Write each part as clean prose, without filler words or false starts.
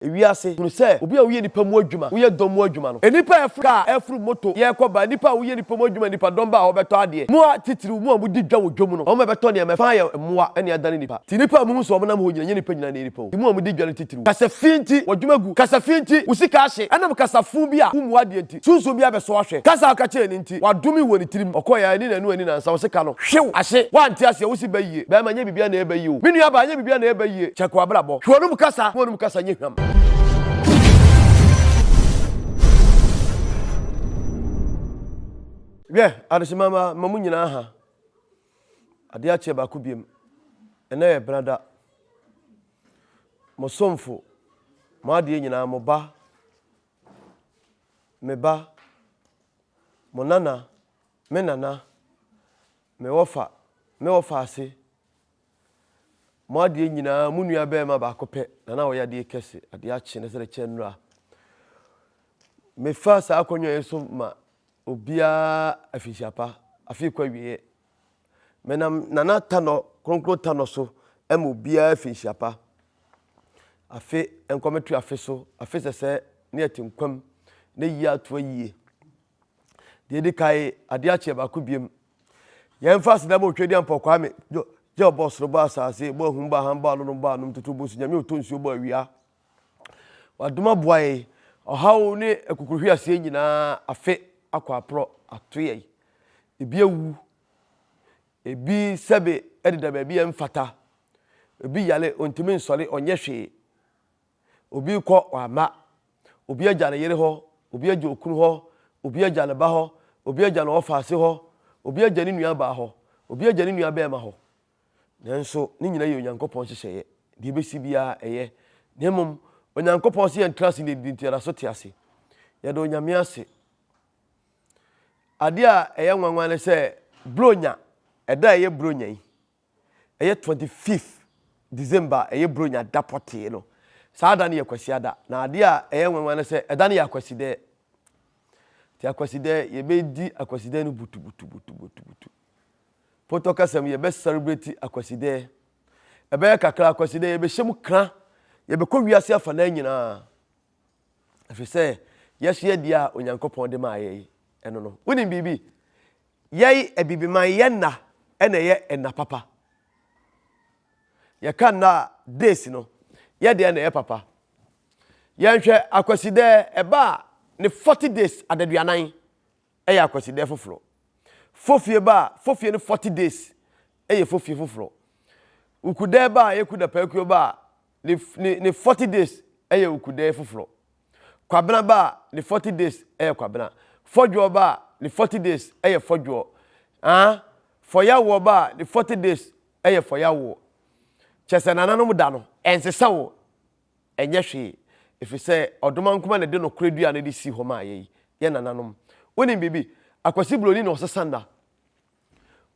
ewiase hunu se obi a uye nipa mu adwuma uye dom mu adwuma no enipa efru moto ye koba nipa uye nipa mu adwuma nipa dom ba obeto ade mu atitiri mu amudi dwa wo dwom no o mebeto ne mefa ya moa ene adane nipa ti nipa mu so omna ho nyina nipa nyina ne nipa mu amudi dwa no titiri kasafinti wadwumagu kasafinti usika ahye ana kasafu bi a mu ade nti sunsun bi abeso ahwe kasa aka che ni nti wadomi woni tirim okoya ani nanu ani nansa wosika no hwew ahye wanti ase wosi bayiye ba ma nya bibia na ebayiye o minu aba nya bibia na ebayiye chekwa brabo hwonum kasa nye hwam Adeshimama mamu nyina ha. Ade ache ba ku biem. Ene ye brada. Mo somfo. Mo ade nyina mo ba. Me ba. Mo nana. Me nana. Me wofa ase. Mo ade nyina mu nua be ma ba kope. Nana wo ya de kese. Ade ache ne se de chenra. Me fa sa akonyo yeso ma obia afisiapa afi kwa wie menam nana tano kronkro tano so em obia afisiapa afi enkometu afi so afi sese ne atinkwam ne yi ato yie de kai ade ache ba ko biem yen fa sedam otwedi ampokwa me je obosro ba asase bo hu ba han ba no ba no tutu bo sunya me otonsuo ba awia wadoma boae ohawo ne akukuhwi ase nyina afi akwa pro atoye ebi ewu ebi sebe edida ba bi emfata ebi yale ontimi nsole onye hwe obi kọ wama obi agya ne yere ho obi agya okunu ho obi agya ne ba ho obi agya ne ofase ho obi agya ne nua ba ho obi agya ne nua ba ma ho nanso ni nyina ye onyankopon hyehye de besi bia eye nemom onyankopon se entrance ne dintiara so tiase ye do onyame ase ade a eye nwanwan se bronya eda eye bronya yi eye 25th December eye bronya dapote no saada ne yakwasi ada na ade a eye nwanwan se eda ne yakwasi de ti akwasi de ye be di akwasi de no butu poto kasam ye be celebrate akwasi de ebe kakra akwasi de ye be hyem kra ye be ko wiase afa na nyina afi se yehye dia onyankopon de ma aye eno no woni bibi yei ebibi man ye na ena ye ena papa ye kan na days no ye de ena ye papa ye nhwe akwasi de eba ne 40 days adaduanan eye akwasi de foforo fofie ba fofie ne 40 days eye fofie foforo ukude ba ye kuda pakuo ba ne 40 days eye ukude foforo kwabena ba ne 40 days eye kwabena fodwo ba ne 40 days eye fodwo foyawo ba ne 40 days eye foyawo chese nananom da no ensesa wo enye hwe efise odoma nkoma ne de no kredua ne de si ho ma ye nananom woni bibi akwasi bloni no sesanda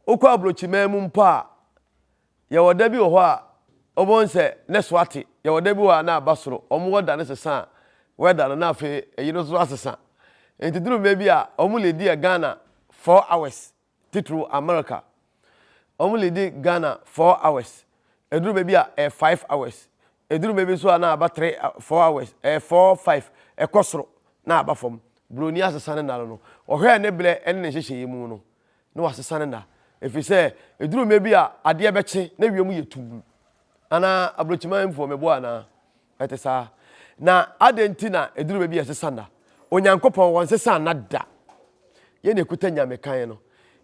okwa abrochi memu mpa ye woda bi wo ho a obonse ne swate ye woda bi wa na abasoro omo woda ne sesa weda na afi eyino so asesa entiduru mebi a omo ledi e Ghana 4 hours titru America omo ledi Ghana 4 hours eduru mebi a 5 hours eduru mebi so na aba 4 hours 4 5 ekosoro na aba fom broni asesa ne no ohwe ne ble ene ne hyehye yimu no no asesa ne na efise eduru mebi a ade ebeche na wiem yetum ana abrochima mfo mebo ana etesa na adentina eduru mebi asesa na onyankopon won sesa na da ye ne kuta nyame kan no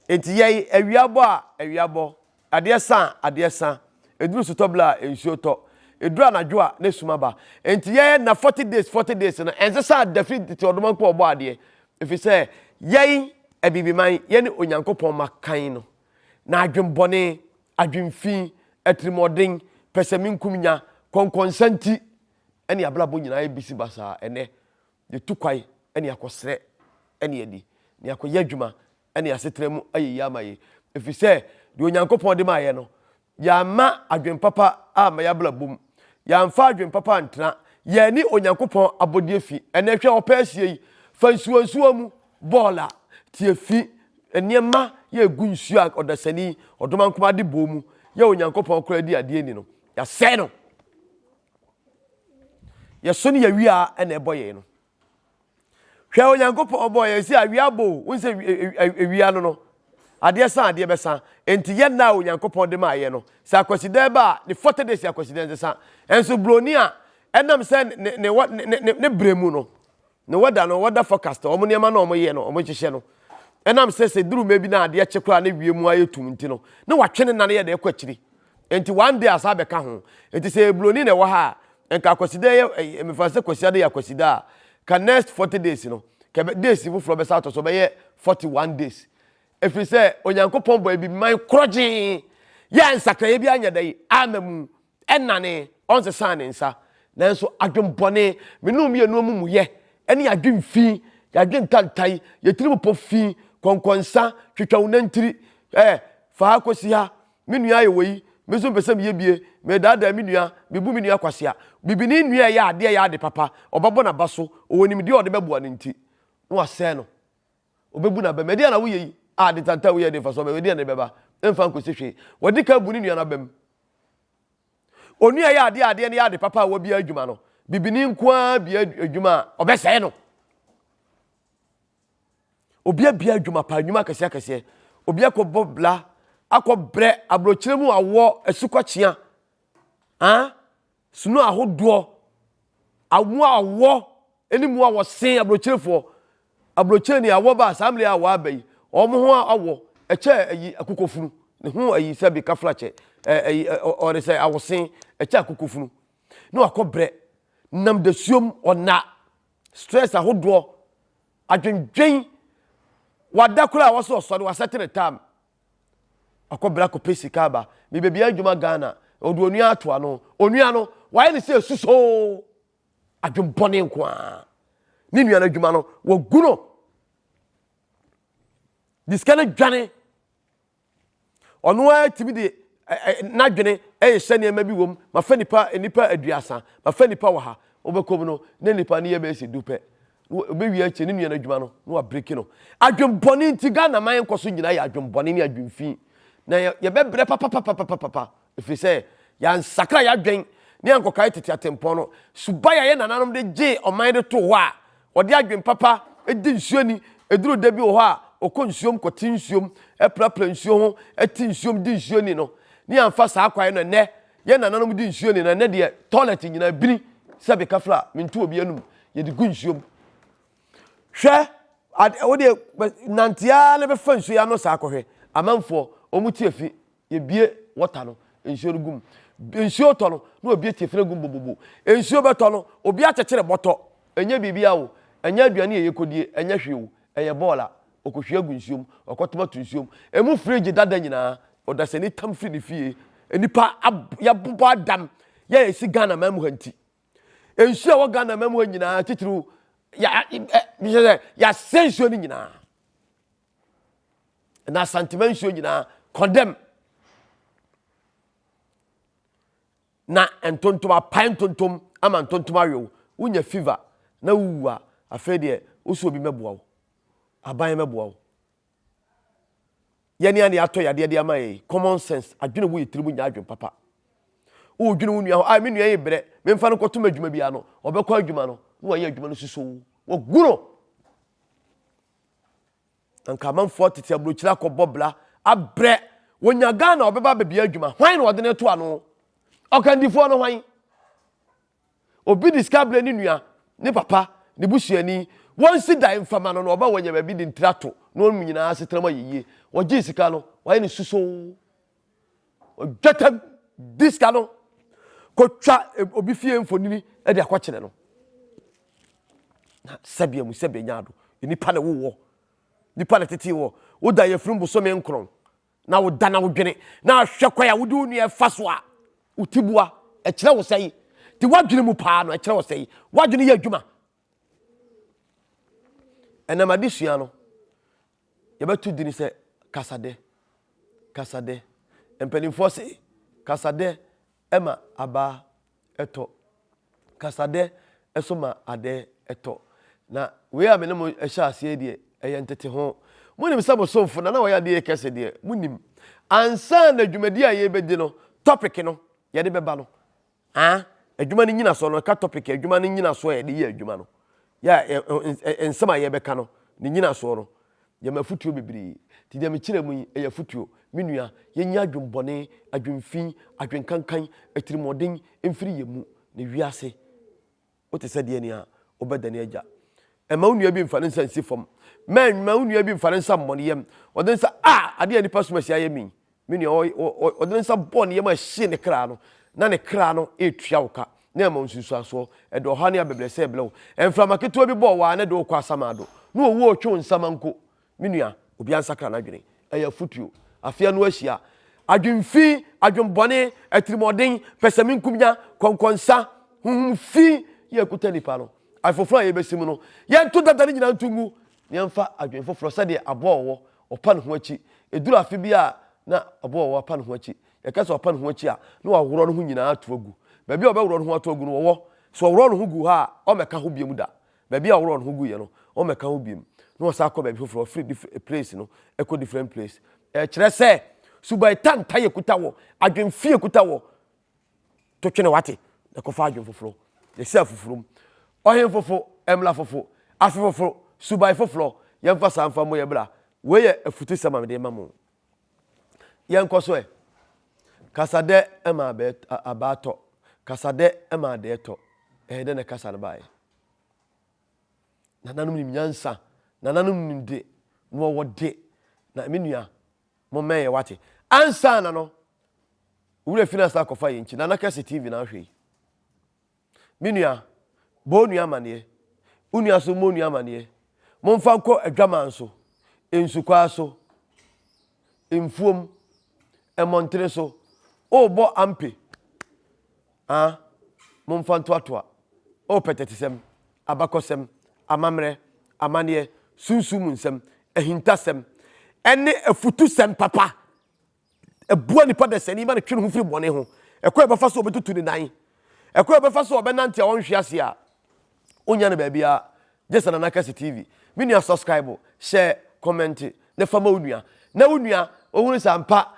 enti ye awiabo ade san eduru sotobla ensuo to eduru anadwo a ne sumaba enti ye na 40 days no ensesa definitely odomanko obo ade efise ye abibiman ye ne onyankopon makan no na adwembone adwemfi atrimodin peseminkumnya konkonsanti ene ablabo nyina ebisi basa ene de tukwai ene akosre ene edi ne akoya adwuma ene asetremu ayi amaye efise de onyankopon de maye no ya ma adwempapa ama ya blabum ya mfa adwempapa antena ya ni onyankopon abodie fi ene hwe opaasie yi fansuansuo mu bola tie fi eniema ye gunsu a odasani odomankoma de bomu ya onyankopon kora di ade ni no ya se no ye so ne yawia e na eboye no hwe onyankopon oboye si awia bo wonse awia no ade san ade besa enti ye na onyankopon de ma ye no sa akwasida ba ne 40 days akwasida nsa enso broni a enam se ne bremu no ne wada forecast omo ne ma no omo ye no omo kyehye no enam se duru mebi na ade kyekura na wiem ayetum nti no ne watwene na ye de ekwakiri enti one day asa beka ho enti se broni ne wo ha enka akwasida ye mefase kwasida ya akwasida ka next 40 days no ka days fu flo be sa to so be ye 41 days if you say onyankopon boy bi man kroje ya nsakra bi anya dai amamu enane onse san nsa nanso adwembone menum ye no mu ye ene adwemfi ya dwentantai ye tirimu pofi konkonsa twetwa unantiri fa akosi ha menua ye woyi mezo pesem ye bie me dada menua mebu menua kwasia bibini nua ya ade papa obabo na baso owonim de ode bebu ane nti no ase no obebu na be me de na wo yi ade tanta wo ye de fa so be de na beba emfa nkosi hwe wodi ka bu ni nua na bem onua ya ade ne ya ade papa wo bia adwuma no bibini nkoa bia adwuma obese no obia bia adwuma pa adwuma kase obia ko bobla akobre abrochiremu awo asukwakyea sunu ahodo awo enimu awo sen abrochirefo abrocheni awo ba assembly awo abai omo ho awo eche ayi akukofunu ne ho ayi sabi kaflache ore say awo sen eche akukofunu no akobre nam de suom ona stress ahodo adwendwen wadakura awo so osori wasete time akobra ko pesika ba me bebia adwuma Ghana odu onua ato ano onua no waye ne se suso adwembone nko a ni nua na adwuma no waguno diskana dwane ono a timi de na dwane hye ne ma bi wom ma fa nipa aduasa ma fa nipa wa ha obekom no ne nipa ne ye be se dupe obewi ache ni nua na adwuma no no wa break no adwembone nti Ghana man koso nyina ya adwembone ne adwemfi na ye bebre papa if you say ya nsakra ya dwen ne ankokai tete atempon no subaya ye nananom de je oman de to ho a ode adwen papa edi nsuoni eduru de bi ho a okonsuom kotin nsuom eprapra nsuo ho eti nsuom di nsuoni no ne amfa saa kwae no ne ye nananom di nsuoni na ne de toilet nyina bini sabe kafra mintu obi anum ye de gu nsuom hwe ode nantia ne be fa nsuo ya no saa kohwe amanfo omuti efi ye bie water no ensuo gum ensuo to no na obi tiefre gum bobobo ensuo beto no obi akekere boto enye bibia wo enye aduane ye kodie enye hwewo eye bola okohwe gu nsuom okotoma to nsuom emu fridge dada nyina odaseni tam fri ne fie enipa ya bobo adam ya esi Ghana mamu hanti ensuo wo Ghana mamu nyina titiru ya sensuo ni nyina na sentiment nsuo nyina condemn na entontom apan tontom ama entontom ayo unya fever na wuwa afede oso obi meboa wo aban meboa wo yeni ani ato yade de ama ye common sense adwene wo yitirimu nya adwen papa wo dwene wo nua ho me nua ye bre me mfa no kotom adwuma bia no obekọ adwuma no wo ye adwuma no suso wo guro anka manfo tete abrochira ko bobla abre wonya Ghana obeba bebia adwuma hwan no ode ne to ano okandifo no hwan obi discover ni nua ne papa ne busuani won si dan fama no oba wonya ba bi di ntrato no onu nyina asetrama yeye oje sika no waye ne suso ojata diska no kotwa obi fie mfonini e de akwakere no na sabia mu sabia nyaado nipa ne wo nipa ne tete wo da ye frum boso me nkron na wo da na wo dwene na hwe kwa ya wo du nu fa so a utibua e kire wo sei ti wadwene mu paa no e kire wo sei wadwene ye adwuma enama disua no ye betu dini se kasade empenimfo se kasade ema abaa eto kasade esoma ade eto na we amenemo ehya ase die eyentete ho munim sabo somfo na wo ya de kese de munim ansa na dwumadi a ye bedi no topic no ye de beba no adwuma ni nyina so no ka topic adwuma ni nyina so ye de ye adwuma no ya ensema ye beka no ni nyina so no ye mafutuo bebiri ti de me kire mu ye futuo menua ye nya adwumbone adwumfin adwenkankan atirimodin emfiri ye mu ne wiase wote se de ni a obedane agya ema unua bi mfa ne nsansi fom ma unua bi mfa ne nsa mmone yem oden sa ade ani pasumasi aye mi menua oden sa bon yem a hye ne kra no na ne kra no etua woka na ma nsusu aso e do ha ne abeblese eblewo emframa keto bi bo wa na de okwa samado na owo otwo nsamanko menua obi ansakra na dwene aya futuo afia no ahia adwumfi adwumbone atirimodin pesamin kumnya konkonsa humfi ye kutanipa no afoforo ye besim no ye to dadane nyina ntungu ne mfa adwumfoforo sade abowo opa ne ho achi eduru afi bia na abowo opa ne ho achi ye kase opa ne ho achi a na waworo no ho nyina atoagu baabi a obeworo no ho atoagu no wo so waworo no ho gu ha o meka ho biemu da baabi a waworo no ho gu ye no o meka ho biemu no sa akọ baabi foforo free different place no eco different place kire se subai tanta ye kutawo adwemfie kutawo to twene wate na kofa adwem foforo ye se foforo ohen fofo emla fofo afi foforo subai foforo ye mfa sanfa mo ye bra we ye afutu sama me de mamo ye nkoso kasade ema be abato kasade ema de to de na kasa na bae nananum ni nyansa nananum ni de no wo de na menua mo meye wate ansa na no wure finance akofa ye nchi na nakase tv na hwe menua bo nua mane unua so mo nua mane mo mfa ko adwaman so ensukwa so emfuom emontre so obo ampe mo mfa ntoatoa o Petete Abakosem amamre amane Sumsum nsem Ahintasem ene afutu sem papa ebua nipa de sani ma ne twene ho firi bone ho ekwa befa so obetutu ni nan ekwa befa so obenante a wonhwe ase a onya ne ba bia jesa na nakase tv menua subscribe share comment ne fama onua na onua ohunu sampa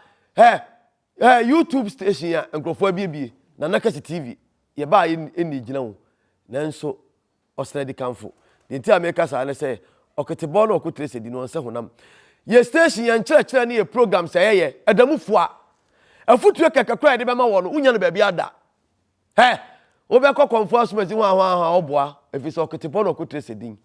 YouTube station ya nkrofo bie na nakase tv ye ba eni gina ho nanso osredi kanfo nti ameka sa ne se oketebo na okotrese di no nse honam ye station ya nkyerɛkyerɛ ne ye program sɛ yeye adamufu a afutu kakakra de bema wo no unya no ba bia da wo be kɔ Okomfo asomasi ho oboa efisi oketebo na okotrese din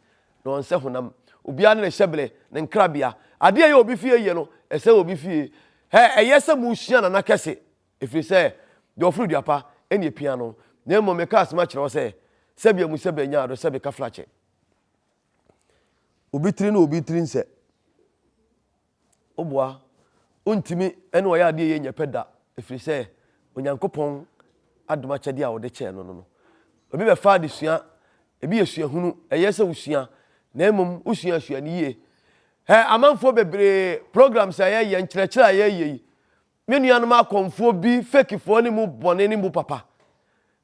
no nse honam obi an ne hyebele ne nkrabia ade ye obi fie ye no ese obi fie eyese mu hia na nakase efisi de ofru duapa ene pia no na mo meka asema kyerɛ wo sɛ sebia mu sebanya ado sebe ka flache obi tiri na obi tiri nse oboa ontimi ene wo ya ade ye nyepeda efiri sɛ onyankopɔn adoma kyɛde a wo de kyɛ no obi be fa de sua ebi yesua hunu eyese usua na emom usua sua ne yie amanfo bebre programs ayɛ nkyerɛkyerɛ ayɛ yi menuanom akomfo bi fake fo ne mu bone ne mu papa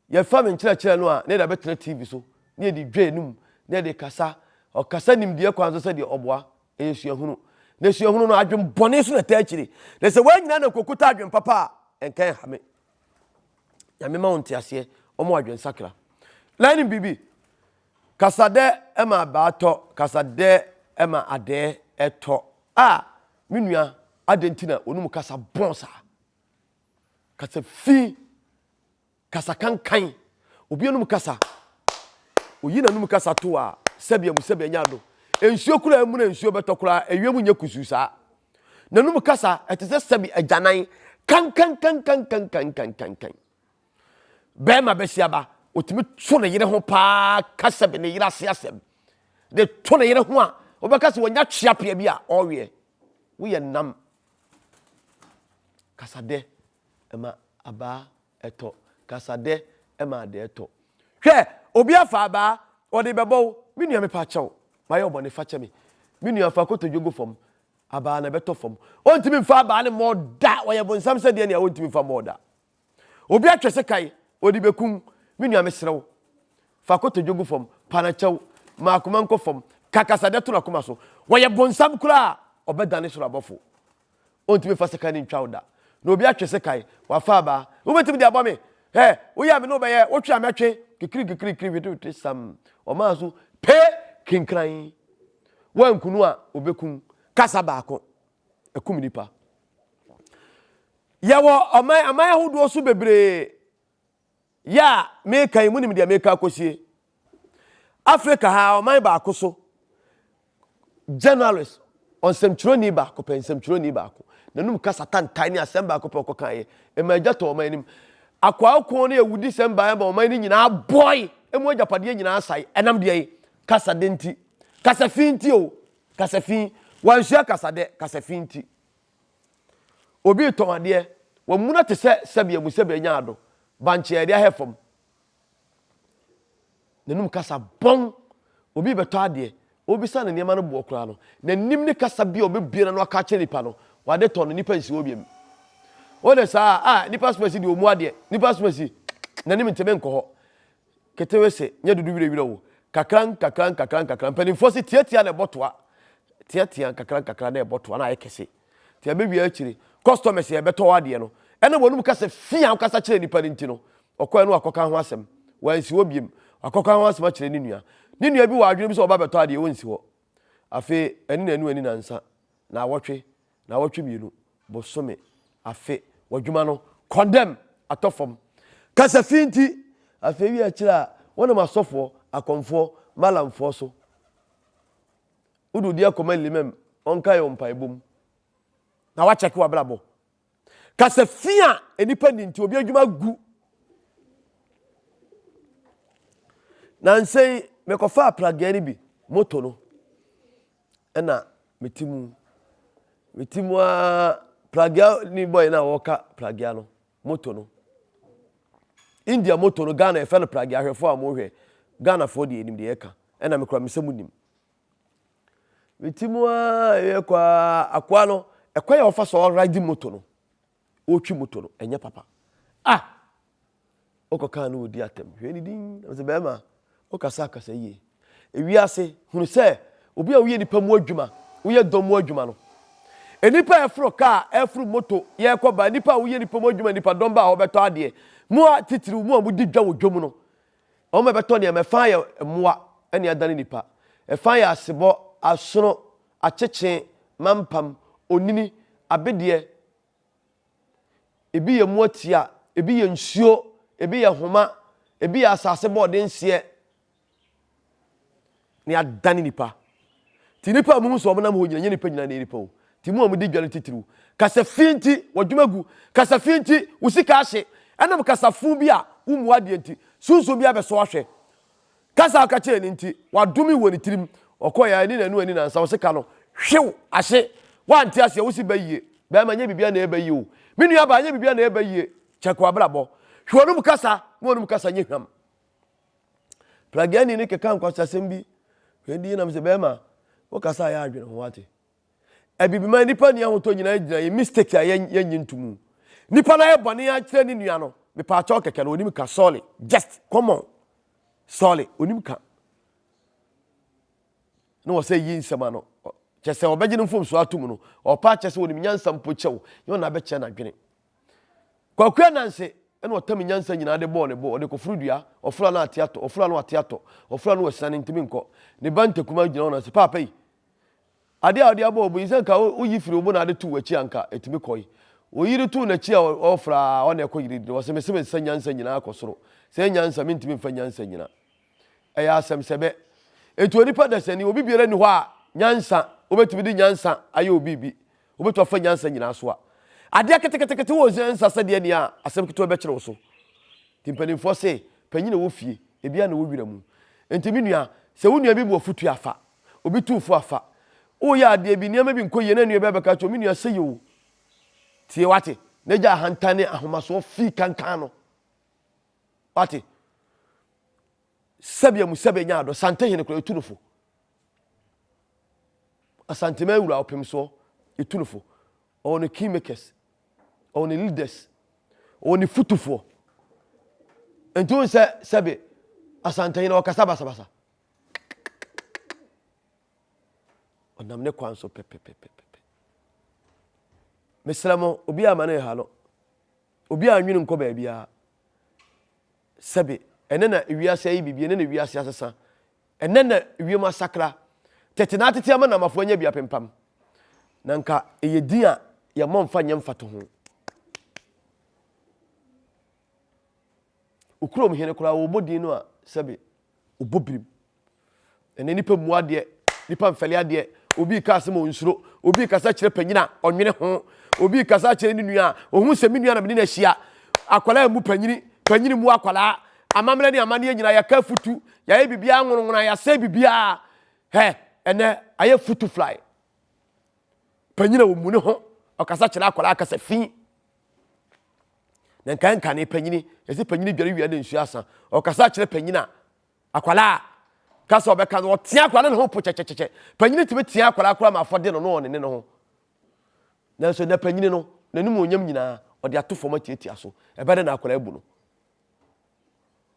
ye fa me nkyerɛkyerɛ no a ne da betra tv so ne di dwenum ne de kasa o kasa nimdie kwanzo sɛ de oboa eyesua hunu ne sua hunu no adwem bone so na ta akiri ne sɛ wanyina na kokuta adwem papa enkan hame ya me ma wonte ase omo adwem sakra lani bibi kasade ema baato kasade ema ade eto menua adentina onum kasa bonsa kasa fi kasa kankan obi onum kasa oyina num kasa to a sebia mu sebia nyado ensuo kura mu na ensuo betokura ewiem nya kususa nanum kasa etese sebi ajanan kankan bema besiaba otimi to ne yire ho pa kasa be ne yire ase asem de to ne yire ho a obekase wonya twiapia bi a owe wo ye nam kasade ema abaa eto kasade ema de eto hwe obi afa abaa odi bebo menua me pa chew maye obone fa che me menua fa kotojogo fom abaa na beto fom ontimi mfa abaa ne moda oye bonsam se de ne a ontimi mfa moda obi atwese kai odi bekum menua me serew fa kotojogo fom pana chew ma akoma nko fom kakasade to na koma so woye bonsam kura obedane so abofo ontimi fa seka ni ntwa oda na obi atwese kai wa fa abaa wo betimi de abome Hey, we have no by what you are matching. Kikri, we do some. O masu, pe, kinkrai. Wan kunua, obekun, kasa bako. Ekum nipa. Yawo, amaya hudu osu bebre. Ya, meka imuni media meka kosie. Africa ha, amaya bako so. Journalist, on semtroni bako, pen semtroni bako. Nanum kasa tan tiny asemba ko poko kan e ma gyato o manim akwa akwo na ewudi semba ba o mani nyina boy emu agyapade nyina asai enam de kasa denti kasa finti o kasa fin wanhia kasa de kasa finti obi to ade wa muna te sebia mu sebia nyaado banche ade ahefom nanum kasa bon obi beto ade obi sa na niema no bo okura no na nim ne kasa bia obi biera no aka kye nipa no wade ton nipa nsi obiem one saa nipa smasi di omu ade nipa smasi na nim nteme nko ketewe se nya dudu wire wo kakran panin fosi tiatia na botoa tiatia kakran na botoa na ayekese tia be wi akiri customers e beto ade no ene wonum kasa fia kasa kire nipa nti no okoa no akoka ho asem wansi obiem akoka ho asem akire ni nua bi wa adwene bi so oba beto ade wonsi ho afi ani na nsa na wotwe mienu bosome afe wadwuma no condemn atofom kasa finti afe wi akira wona masofo akomfo malamfo so udu dia koma limem onka yo mpaebom na wa check wa brabo kasa fia enipa nti obi adwuma gu na nsei mekofa plagani bi moto no ena metimu plagia ni boy na woka plagia no moto no India moto no Ghana e fe no plagia hwefo amohwe Ghana for de enim de eka ena mekura mesemu nim metimu ye kwa akwa no ekwa ye ofa so ride moto no otwi moto no enye papa okoka no odi atem hwe ni din se be ma okasa kasa yie ewiase hunu se obi a wo ye nipa mu adwuma wo ye dom mu adwuma no enipa efro car efro moto ye koba nipa wo ye nipa mo adwuma nipa domba ho beto ade mu atitiri mu amudi dwa wo dwom no o me beto ne me fan ye moa ene adane nipa e fan ye asebo asono acheche mampam onini abedie ebi ye muatia ebi ye nsuo ebi ye homa ebi ye asase bode nsie ne adane nipa ti nipa mu so omna mo nyina nipa nyina ne nipa o timu amudi dwale titiru kasa finti wadwumagu kasa finti usika ahye enam kasa fu bi a umu ade nti sunsun bi abeso ahwe kasa akache ni nti wadumi woni tirim okoya ni nanu ani na nsa usika no hwew ahye wanti ase wusi bayie ba ma nya bibia na ebayie o minu aba nya bibia na ebayie chekwa abrabo hwonum kasa wonum kasa nyehwam plagani ni keka nkwasa sembi hwendi na mse bema wo kasa ya adwene ho wate ebibima nipa ni ahoto nyina gina ye mistake ya nyintumu nipa na ye bone ya kire ni nua no me pa cha okeke no onim ka sorry just come on sorry onim ka no wo say yin sema no chese obegine mfom so atum no o pa chese onim nyansa mpo chew yo na be che na dwene kwakua nanse ene otam nyansa nyina de ball ne ball de kofuru dua ofura na atiato ofura no atiato ofura no wasane ntimi nko ne bante kuma gina ona se papa yi ade abo obu inse ka uyi firi obu na ade tu wachi anka etimi koi oyiri tu na chi ofra ona ekoyiri de wose meseme nyansa nyina akosoro se nyansa mintimi mfa nyansa nyina eya asem sebe etu onipa dasani obi biere ni ho a nyansa obetimi di nyansa aye obibi obetu afa nyansa nyina so a ade ketekete wo nyansa sade ni a asem keto obekere wo so timpani fo se panyina wo fie ebia na wo wira mu entimi nua se wo nua bi bo futu afa obi tu fu afa o ya de bi niam bi nkoye na nua be beka cho mi nua se yo tie wate na ja hantane ahomaso fi kankan no wate sabia mu sabia nya do sante hene ko etunufo asante ma wura opem so etunufo on keymakers on leaders on futufo ento se sabe asante hene o kasa basa onam ne kwanso pepe meslamo obi amane ha no obi anwini nko ba bia sebe ene na wiase ayi bibie ene na wiase asesa ene na wiem asakra tete na atete ama na mafo anya bia pempam na nka eyedin a ye momfa nyem fato ho ukrom hene kura wo bodin no a sebe obobrim ene nipa muade nipa mfele ade obi kase mo nsuro obi kasa kire panyina onwene ho obi kasa kire ni nua ohun se mi nua na me na hia akwala mu panyini mu akwala amamre ni amane nyina ya ka futu ya ye bibia nwonwona ya se bibia he ene aye futu fly panyina wo mu ne ho okasa kire akwala akasa fi na nkan ne panyini ese panyini dware wi ade nsu asa okasa kire panyina akwala kasa obeka no tia akwala ne ho po checheche panyini tibe tia akwala akwala ma afode no no ne ho na so na panyini no nanim onyam nyina ode atofo ma tietia so ebede na akwala ebu no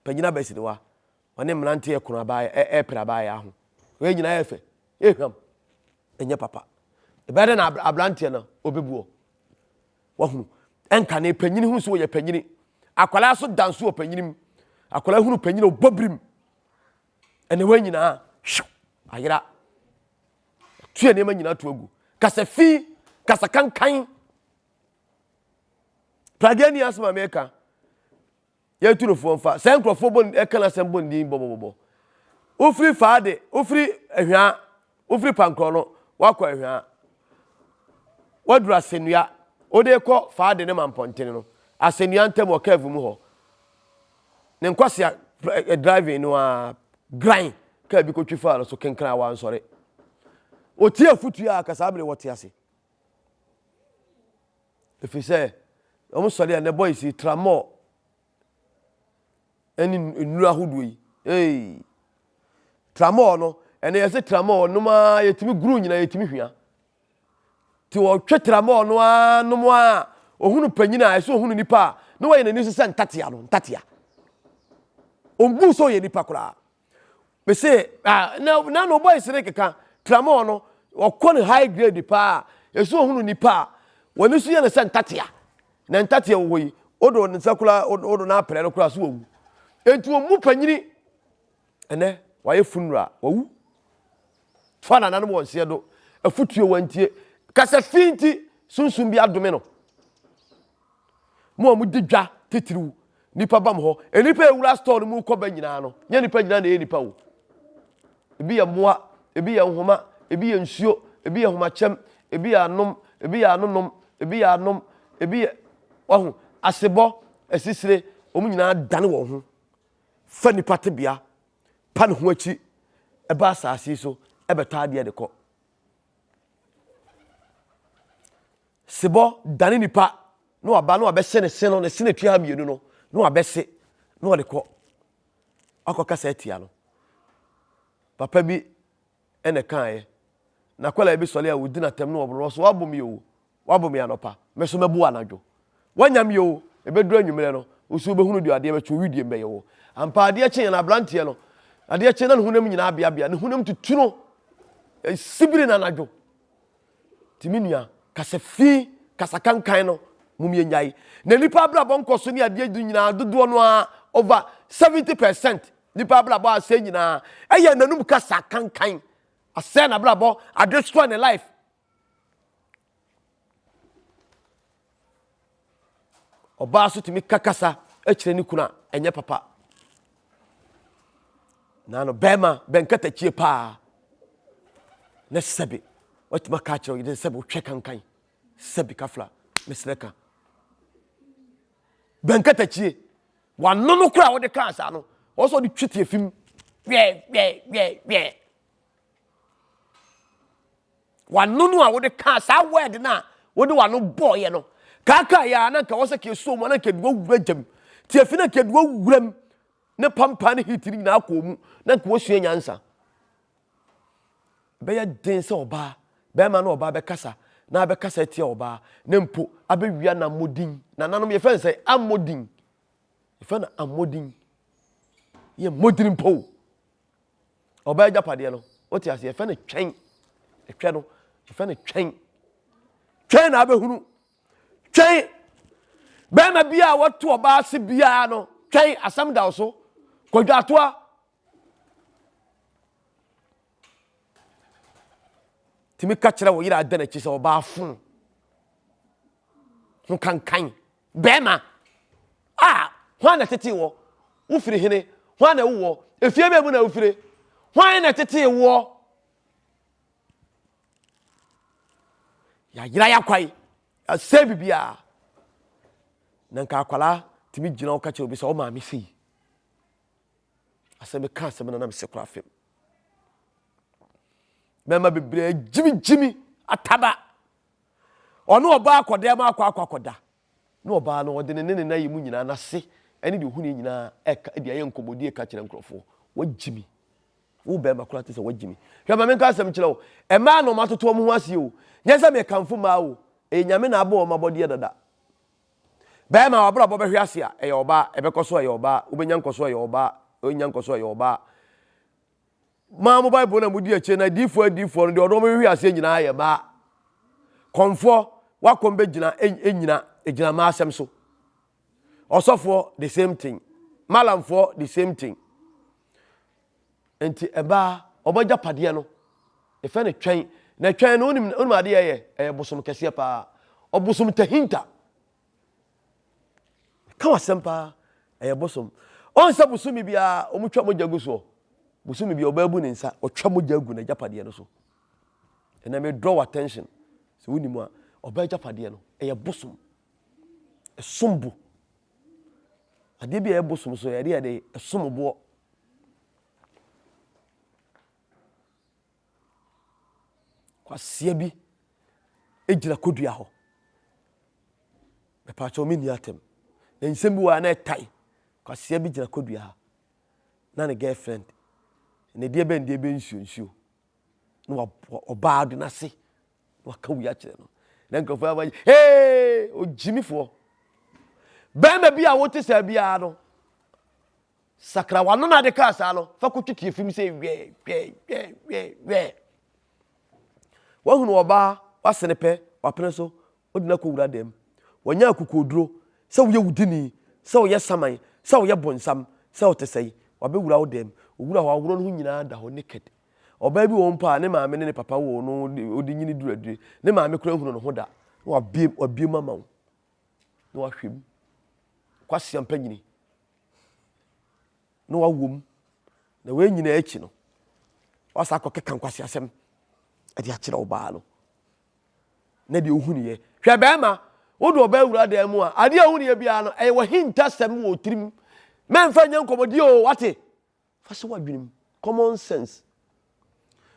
panyina ba sidewa one mlante ekunu abaa pra abaa ho we nyina efe ehwam enye papa ebede na ablante na obebuo wahunu enka na panyini hu so ye panyini akwala so danso opanyinim akwala hunu panyini obobrim ene we nyina ayira tue ne ma nyina to agu kasa fi kasa kankan plagani asma meka ye turofo mfa sen krofo bon ekana sen bon din bobobo ofri faade ofri ehwa ofri pankro no wakọ ehwa wadura senua ode kọ faade ne mampontene no asenua ntem o cave mu ho ne nkwase driving no a grind ka bi ko twifa so kenkran wa nsore otie futu ya kasa abere wote ase efise omo sori ne boys tramo eni nura hudu yi tramo no ene yese tramo no ma yetimi guru nyina yetimi hwia ti wo twe tramo no a no mo a ohunu panyina eso ohunu nipa no wa ye nani se ntatia no ntatia ombu so ye nipa kura be say na no boys ne keka tramo no okọ high grade pa eso ohunu nipa woni so ye ne se ntatia na ntatia wo yi odo ne sakula odo na apere no kura so wo entu omu panyini ene waye funura wawu fana nanu wonse do afutuo wantie kasa finti sunsum bi adome no mo amu didwa titiriwu nipa bam ho enipa ewura store mu ko ba nyina no nya nipa nyina na enipa wo ebi ya moa ebi ya nhoma ebi ya nsuo ebi ya homa chem ebi ya anom ebi ya anonom ebi ya anom ebi ya ohu asebo asisire omu nyina dane wo ho fa nipa tebia pa ne ho achi eba asase so ebeta de ko sebo dane nipa no aba no abese ne se no ne se ne twa mienu no abese no de ko akoka sa etia no papa bi ene kan na kwala bi sole a wudi na tem no obro so wabomi o wabomi anopa me so mebu anadwo wanyam yo ebedura nwumere no usu behunu di ade becho widie mbeye wo ampa ade chen na blantie no ade chen na hunam nyina abia ne hunam tutu no sibiri na anadwo timinua kasa fi kasa kankan no mumye nyai na nipa bla bonko so ni ade du nyina dodo no a over 70% nipa bla bo ase nyina eye nanum kasa kankan ase na bla bo ade store ne life oba so timi kakasa akire ni kuna enye papa na no bema benkata chie pa na sebe watima ka chiro yede sebe hwe kankan sebe kafla mesleka benkata chie wano no kura wo de kansa no wo so de twete afim we wano no a wo de kansa word na wo de wano boy no kaka ya na ka wo se ke so mo na ke duwa wura jam ti afina ke duwa wuram ne pampa ne hitiri na akomu na ko sua nyansa be ya den se oba be ma na oba be kasa na be kasa tie oba ne mpo abewia na modin na nanom ye fen se amodin ye fen amodin ye modin mpo oba japade no oti ase ye fen twen etwe no ye fen twen na abehunu twen be ma bia woto oba ase bia no twɛn asam da so kwadwatoa timi ka kyerɛ wo yira ada na chi sɛ oba afun ho kankan bema hwan na tete wo ufiri hene hwan na wo efie be mu na ufire hwan na tete wo ya yira ya kwai ase bibia na nka akwala timi gina wo ka kyerɛ obi sɛ o ma me fi asɛm ka asɛm na me sekura fem bema bebre jimi ataba ono oba akoda ma akoda no oba no ode ne na yimu nyina na se ene de huni nyina eka de aye nkomodi eka kyerɛ nkrofo wajimi wo bema kura te sɛ wajimi hwɛ ma me nka asɛm kyerɛ wo ɛma no matoto mo ho ase o nyɛ sɛ me kamfo ma wo enyame na abo ma bɔde dada bema wabra bɔ bɛhwɛ ase a ɛyɛ oba ɛbɛkɔso ɛyɛ oba wobenya nkɔso ɛyɛ oba onya nkɔso ɛyɛ oba ma mo bible na mudi ache na difo no de odo mo hwi ase nyina ye ba konfo wakom be gina egyina ma asem so osofo the same thing malamfo the same thing enti eba obaja pade no e fe ne twen na twen no onim ade ye bosom kese pa obosom tahinta ka wasem pa bosom on sa bosom bia omutwa mojagu so busumi bi obabu ne nsa otwa mogya gu na japade no so na me draw attention so woni mu a oba japade no busum esombu ade bi busum so yare ade esombo kwasia bi ejira kodua ho me pa cho me ni atem na nsem bi wa na etai kwasia bi jira kodua ha na ne girlfriend ne die be nsuo no oba do na se waka wi a kyerɛ no na nkofo aba ojimifo bema bia wote sa bia no sakra wano na de ka sa no fa kotwetwe fim se we wahunu oba wasene pe wapene so odina ko wura dem wanya akukoduro se wo ye wudini se wo ye saman se wo ye bonsam se wo tesai wabe wura wo dem owura ho aworo no nyina da ho naked oba bi wo mpa ne maame ne papa wo no odi nyini duradure ne maame kura hunu no ho da wa biem mama wo no wa hwem kwase ampa nyini no wa wom na we nyina achi no wasa akokeka kwase asem ade a kyerɛ oba no na de ohunu ye hwɛ bɛma wo do oba wura da mu a ade a ohunu ye bia no ɛyɛ wahintasem wo tirim memfa nyankomodi o wate fase wadwenem common sense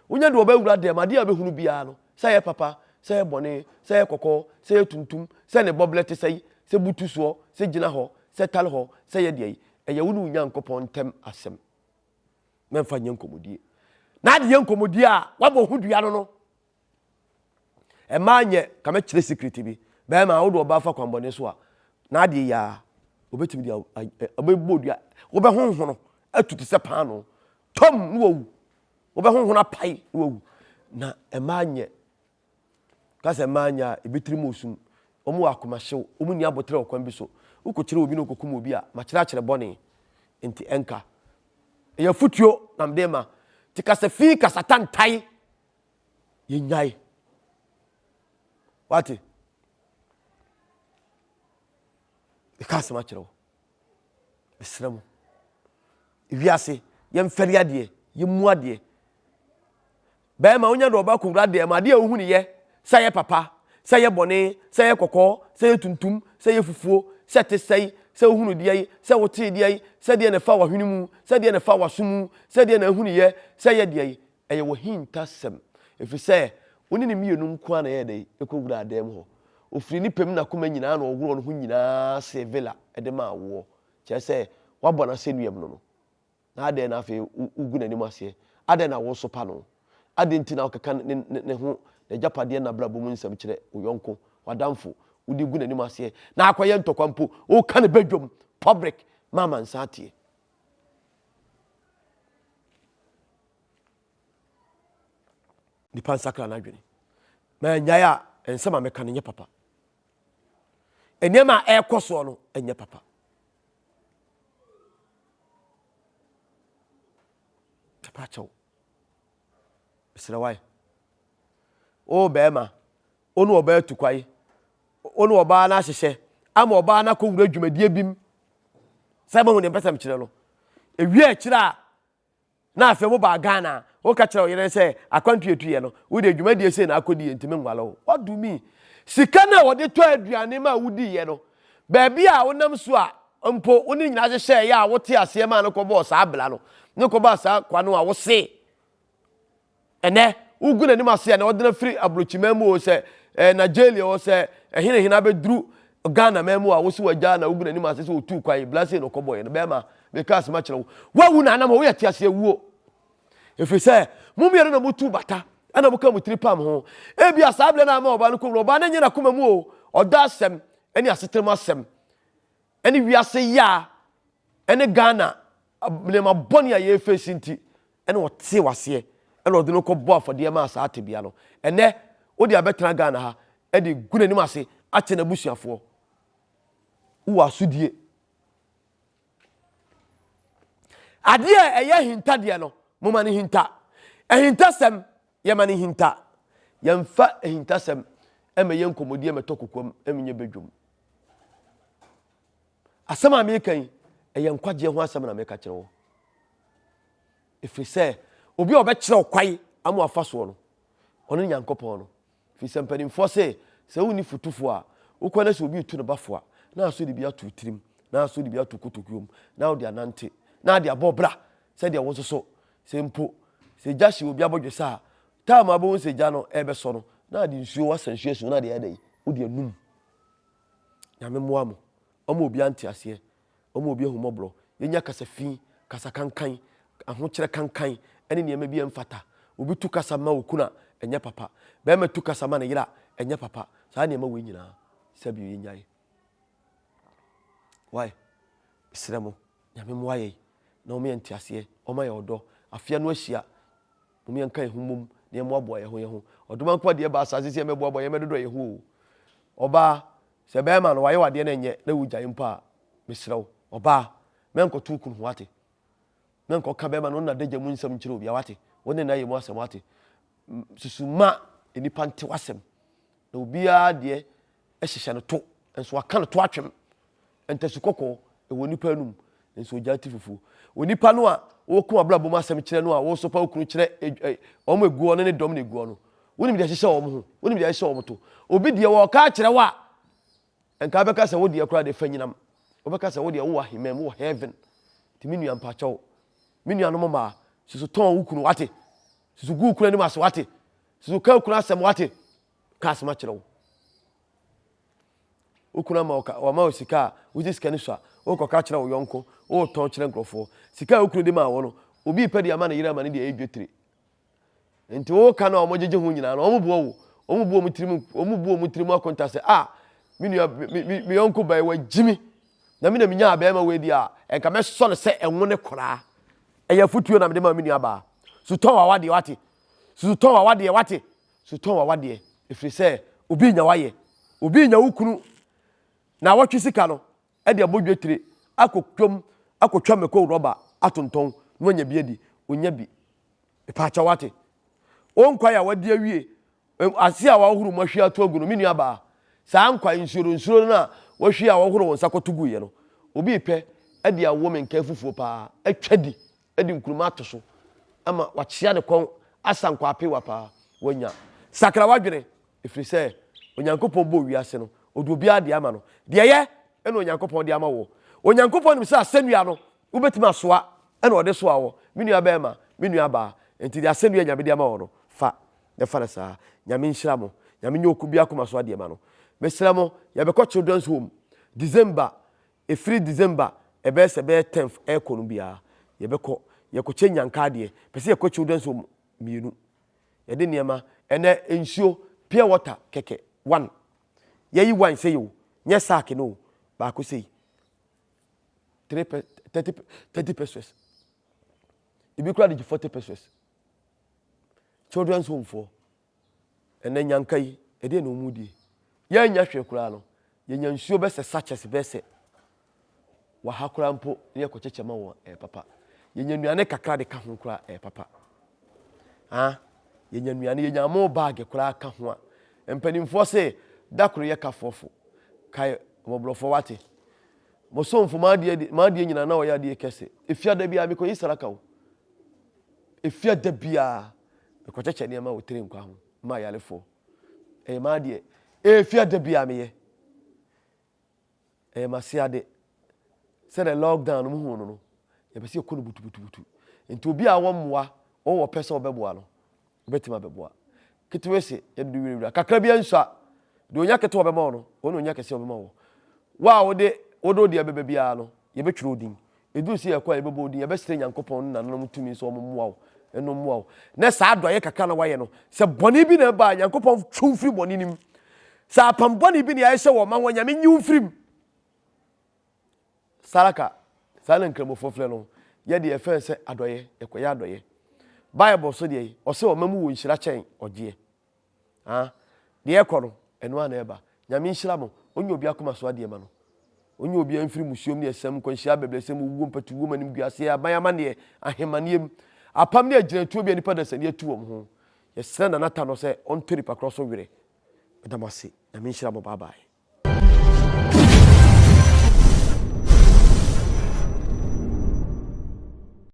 unya do obawura dem ade abehunu bia no say ye papa say ye bone say ye kokko say ye tuntum say ne boblete say butuso say gina ho say tal ho say ye de eye wonu unya nkopon tem asem memfa nyankomodi na ade yankomodi a wabo hudua no e ma nye kama kire secret bi be ma wo do oba fa kwambone so a na ade ya obetimi dia obebodua obehonhono atuti se paano tom no wu obehonhona pai no wu na emanye kase emanya ebetirimu osum omu akomahyew omu ni abotre okwan bi so ukokyere obi no kokum obi a ma kyerɛ bɔne enti enka eya futuo namdema tikase fi kasatan tai yenyai wati ikase ma kyerɛ wo besremu wiase yemferi ade yemu ade bema onya do ba kowura de ma de ohunu ye saye papa saye bone saye kokko saye tuntum saye fufuo sete sai se ohunu de yi se wote de yi se de ne fa wa hwenimu se de ne fa wa sumu se de na ohunu ye saye de yi eye wahintasem efise oni ne mienu nko ana ye de ekowura de ho ofiri ni pem na koma nyina na oguro no ho nyina se villa ede ma wo che se wabona se nuem no na ade na afi ugu na nim ase ade na wo so pa no ade ntina okeka ne ho ne japade na brabo mu nsam kire oyonko wadamfo udi gu na nim ase na akoye ntokwampo o ka ne badwom public mama nsatie di pansakra na adwene ma nyaya ensema meka ne nye papa eniema ekoso no enye papa pacho sira why o bema onu oba tukwai onu oba na hyehye ama oba na kowura dwumadie bim sai ba hu ne pesa mkire no ewie akira na afa mo ba Ghana o ka kire o yere se akwantu etuye no wo de dwumadie se na akodi ntime nwalo what do me sika na wo de to aduane ma wudi ye no ba bia wonam so a mpo woni nyina hyehye ya wote ase ma no ko boss abla no ne ko ba sa kwano a wo se ene ugu na nim ase na odena free abrochimamu o se Nigeria o se hina bedru Ghana memu a wo se wagya na ugu na nim ase se otu kwai blase no ko boy no be ma because ma kire wo wu na na wo yete ase wuo efi se mu miere na mutu bata ana muka mutiri pam ho ebi asable na ma oba no ko oba na nyina koma mu o oda asem eni asetrema asem eni wiase ya eni Ghana ne ma boni ya ye face nti eni wote wase eni ode no ko bo afode ma asa atebia no ene odi abetra Ghana ha edi guna nim ase ache na busuafo wo asudie ade eye hinta de no mo mani hinta ehintasem ye mani hinta yemfa ehintasem eme ye nkomodie metokokom emenye bedwum asama American eye nkwaje ho asama na meka kire wo efrise obi obekire okwai amu afaso no ono nyankopon no fise mpanimfo se woni futufo a ukwana se obi tu ne bafo na aso de bia tu tirim na aso de bia tu kotokuom na odi anante na de abobra se de wo so se mpo se jashi obi abodwesa ta ma bo se ja no ebe so no na de nsuo wasanhue so na de edai odi anum nyame moamo omo obi ante ase omo obi ehumobro yenya kasa fi kasa kankan ahokire kankan ene ne bi emfata obi tu kasa ma okuna enye papa be ma tu kasa ma ne yira enye papa sa ne ma we nyina sabi yenyae why isremo nyame moaye na o me ante ase o ma ye odo afia no ahia o me nkan ehumum ne mo abo ye ho odoma nko de ba asase se me bo abo ye me dodo ye ho oba se be ma no waye wade na enye na wugyaye mpa mesrew oba menko tu kun wate menko ka be ma no na dagya mu nsam kire obi awate woni na ye mu asem wate susuma enipa nte wasem na obi a de ehihye no to enso aka no to atwem entasukoko ewoni pa num enso ogyati fufu onipa no a woku ablabo ma asem kire no a wo so pa okunu kire omo eguo no ne dom ne eguo no woni bi de hihye omo ho woni bi de hihye omo to obi de wo ka kire wa enka beka se wo de akura de fanyinam obeka se wo de wo ahimem wo heaven ti minu ampa chawo minu anom ma susu ton ukunu wate susu gu ukunu ni maso wate susu ka ukunu asem wate ka asem kire wo ukunu ma o ma osika wuji sika ni so a o ko ka kire wo yonko o ton kire nkrofo sika ukunu de ma wo no obi pedi ama na yira ma ne de edwetire enti wo ka na o mojeje hu nyina na o mu buo wo o mu buo mu tirimu akonta se minu mi yonko bai wa jimi na mi na minya abema we di a enka me so no se enwone kora eya futuo na me de ma minu aba su ton wa wade wate su ton wa wade wate su ton wa wade efri se obi nya waye obi nya wukunu na watwe sika no e de abodwetire akotwa meko roba atonton no nya bi adi onya bi epacha wate onkwa ya wade awie ase a wa huru mahwe ato agu no minu aba sa nkwa insuro na wahwe a wohoro wonsa kotugu ye no obi pe ade a women ka fufuo pa atwadi ade nkuruma atoso ama wachia ne kon asankwa apewa pa wanya sakra wadwene efri se onyankopon bo wiase no odu obi ade ama no de ye ene onyankopon de ama wo onyankopon nim se asenua no ubetima soa ene ode soa wo minu aba ma minu aba enti de asenua nya be de ama wo no fa de fa na sa nyame nhira mo nyame nyoku bia koma so ade ma no Meslamo yabeko children's home December free December ebese be 10th Columbia yabeko yakoche nyanka de pese yakoche children's home mienu yade niema ene ensuo pure water keke 1 yayi 1 say yo nya sack no ba ko say 30 pesos ibi kura de 40 pesos children's home for ene nyanka yi ede no mudi ya nya hwe kura no yenya nsuo bese sachets bese wa hakura mpo ne yakocheche ma wo papa yenya nuane kakra de ka ho kura papa yenya nuane yenya mo bag kura ka ho a empanimfo se dakoro ye ka fofo kai moblofo wate mo somfo ma de nyina na o ya de kese efia da bia me ko yisaraka o efia da bia me ko cheche ne ma o tere nkwa ho ma yalefo ma de efia da bia me ye ma sia de se the lockdown mu hu no ye be se ko no butu enti obi a wo mmoa o wo pese obeboa no obetima beboa kitwese ye du wira kakra bia nsa de onya keto obema no ono onya kese obema wo wa wo de abeba bia no ye betwiro odin edu si ye kwa ye bebo odin ye be sire nyankopon na no mutumi so ommoa wo eno mmoa wo na sa ado ye kakra na waye no se boni bi na ba nyankopon twumfiri boni nim sa apam boni bi na ye hye wo ma wo nyame nyiwfirim saraka salen kremofo fle no ye de ye fe se adoye ye koya adoye bible so de o se o mamu wo nhira chen oje de ye kono eno ana eba nyame nhira mo onye obi akoma so ade ma no onye obi amfiri musuom ne esem kwanhia beblesem wuwo mpatu wo manim guase abayama ne ahemaniem apam ne agiratu obi anipa da sane atu wom ho ye sere na nata no se on tori pakro so wire edamase nyame nhira mo bye bye.